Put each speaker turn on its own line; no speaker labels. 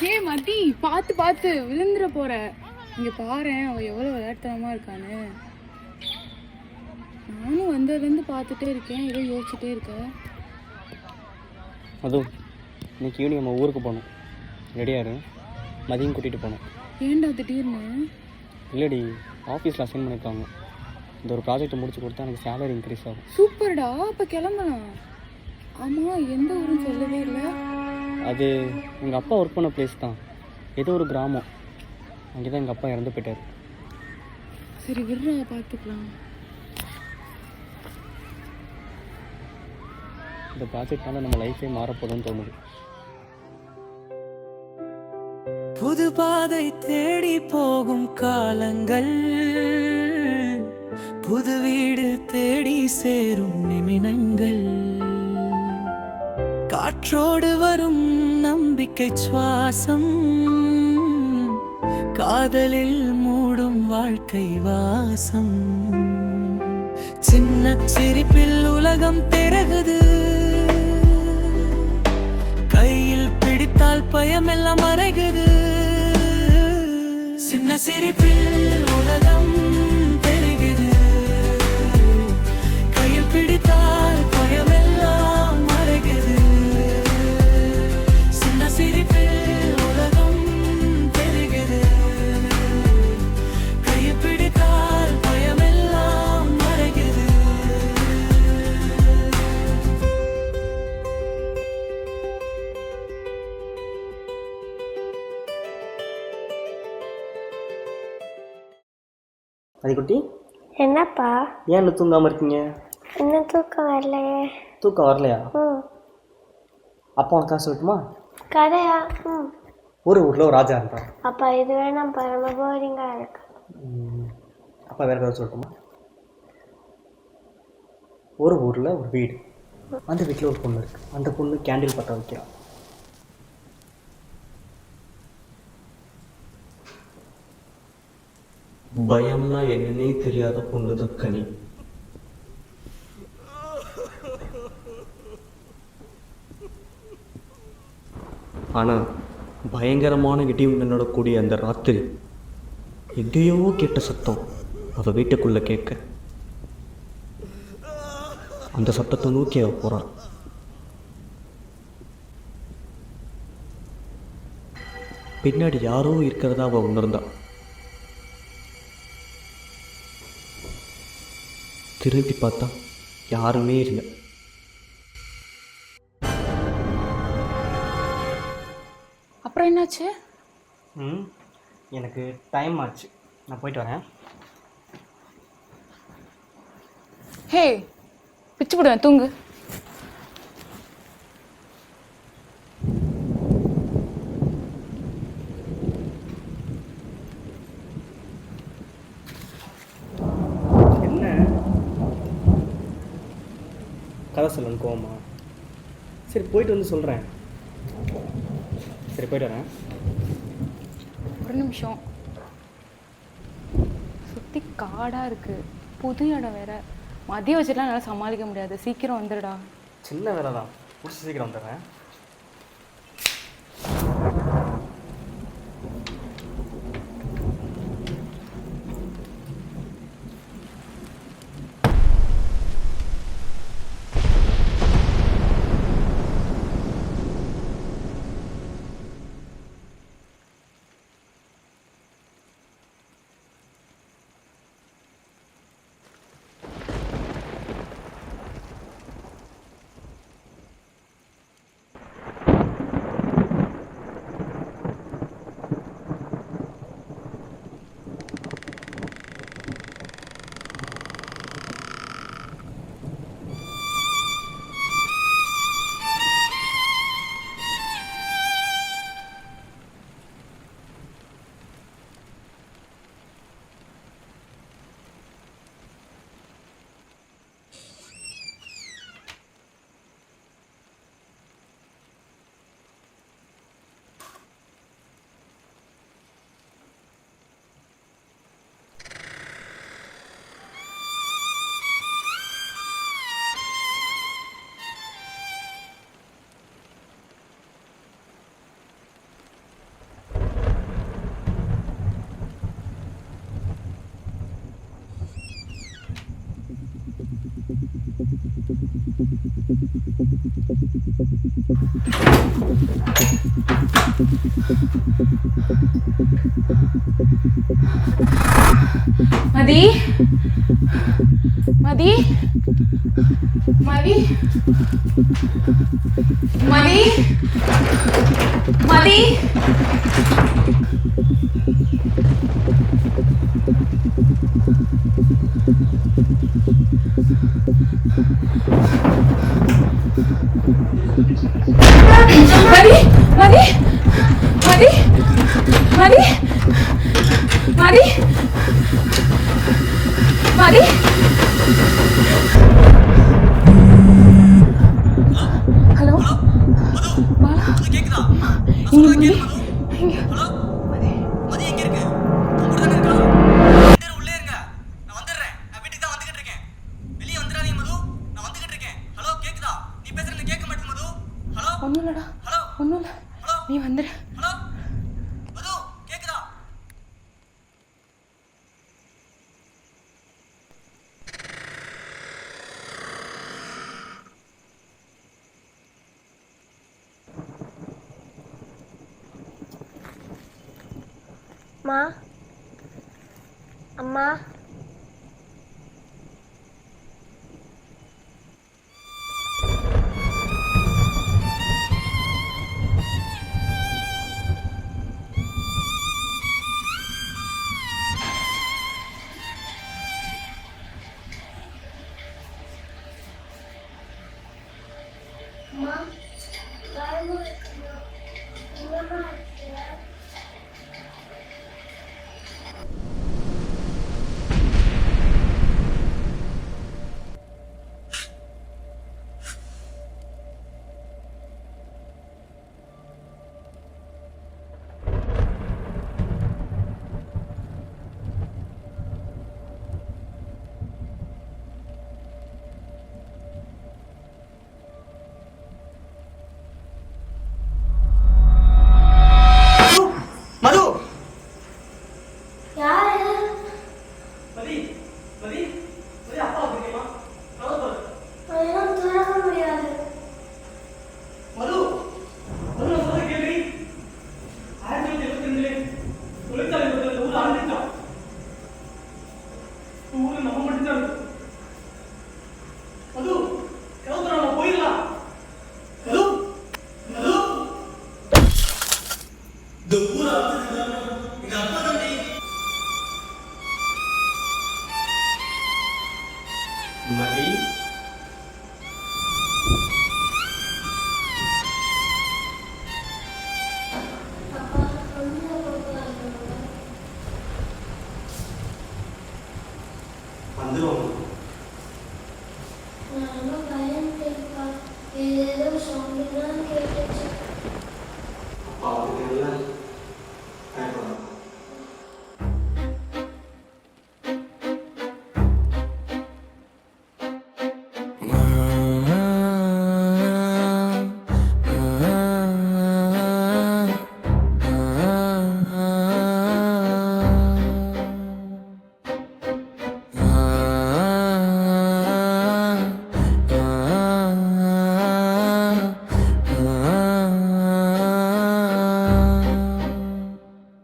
ஏ மதி, பார்த்து பார்த்து விழுந்துட போற. இங்க பாரு, அவ எவ்வளவு விளையாட்டுத்தனமா இருக்கான்னு. நானும் வந்ததுலேருந்து பார்த்துட்டே இருக்கேன், ஏதோ யோசிச்சுட்டே இருக்க.
அதுவும் இன்னைக்கு ஈவினிங் நம்ம ஊருக்கு போகணும். ரெடியாரு, மதியம் கூட்டிகிட்டு போகணும்.
ஏன்டா திடீர்னு?
இல்லடி, ஆஃபீஸில் அசைன் பண்ணியிருக்காங்க. இந்த ஒரு ப்ராஜெக்டை முடிச்சு கொடுத்தா எனக்கு சேலரி இன்க்ரீஸ் ஆகும்.
சூப்பர்டா, அப்போ கிளம்பலாம். ஆமாம், எந்த ஊருன்னு சொல்லவே இல்லை.
அது எங்கள் அப்பா ஒர்க் பண்ண பிளேஸ் தான். ஏதோ ஒரு கிராமம். அங்கே தான் எங்கள் அப்பா இறந்து போயிட்டார்.
சரி விடுறா, பார்த்துக்கலாம்.
இந்த ப்ராஜெக்ட்னால நம்ம லைஃபே மாறப்போதும்னு தோணுது.
புது பாதை தேடி போகும் காலங்கள், புது வீடு தேடி சேரும் நிமிடங்கள், காற்றோடு வரும் நம்பிக்கை சுவாசம், காதலில் மூடும் வாழ்க்கை வாசம். சின்ன சிரிப்பில் உலகம் பெருகுது, கையில் பிடித்தால் பயமெல்லாம் மறைகுது. சின்ன சிரிப்பில் உலகம் பெருகுது, கையில் பிடித்தால் பயமெல்லாம் மறைகுது. சின்ன சிரிப்பில் உலகம் பெருகுது, கையில் பிடித்தால் பயமெல்லாம் மறைகுது.
அதுக்குட்டி,
என்னப்பா?
ஏன் இன்னும் தூங்காமல் இருக்கீங்க?
இன்னும் தூக்கம் வரலையே.
தூக்கம் வரலையா?
ம்.
அப்பா உனக்கு காசு சொல்லட்டுமா?
கதையா? ம்.
ஒரு ஊரில் ஒரு ராஜா இருந்தான்.
அப்பா இது வேணாம்ப்பா, ரொம்ப போரிங்காக இருக்கு.
அப்பா வேறு கதை சொல்லட்டுமா? ஒரு ஊரில் ஒரு வீடு. அந்த வீட்டில் ஒரு பொண்ணு இருக்குது. அந்த பொண்ணு கேண்டில் பற்ற வைக்கிறான்.
பயம்னா என்னன்னே தெரியாத பொண்ணு தக்கனி. ஆனா பயங்கரமான இடிமின்னலோட கூடிய அந்த ராத்திரி எங்கேயோ கேட்ட சத்தம் அவ வீட்டுக்குள்ள கேட்க, அந்த சத்தத்தை நோக்கி அவ போறான். பின்னாடி யாரோ இருக்கிறதா அவ உணர்ந்தா. திரும்பி பார்த்தா யாருமே இல்லை.
அப்புறம் என்னாச்சு?
எனக்கு டைம் ஆச்சு, நான் போயிட்டு வரேன்.
ஹே, பிச்சு போடுவேன், தூங்கு.
கதை சொல்லணும் கோவமா? சரி போயிட்டு வந்து சொல்கிறேன். சரி போயிட்டு வரேன்.
ஒரு நிமிஷம். சுற்றி காடாக இருக்குது, புது இடம் வேற. மதியம் வச்சுட்டுலாம் என்னால் சமாளிக்க முடியாது. சீக்கிரம் வந்துடுடா.
சின்ன வேலை தான், முடிச்சு சீக்கிரம் வந்துடுறேன்.
மதி மதி மதி மதி மதி மதி மதி மதி மதி மதி மதி ஹலோ பாலா
கேக்குதா?
இங்க மதி இங்க
ஹலோ
மதி
மதி எங்க இருக்கு? உங்க கூட தானே இருக்கா? ரெண்டு பேரும் உள்ளே இருங்க. நான் வந்துடுறேன். நான் வீட்டுக்கு தான் வந்துகிட்டு இருக்கேன். வெளியே வந்துடாதீங்க மது. நான் வந்துகிட்டு இருக்கேன். ஹலோ கேக்குதா? நீ பேசுறது கேட்க மாட்டேங்குது மது. ஹலோ
ஒன்றும் இல்லடா
ஹலோ
ஒன்றும் இல்லை
ஹலோ
நீ வந்துடு
ஹலோ மது கேக்குதா?
அம்மா அம்மா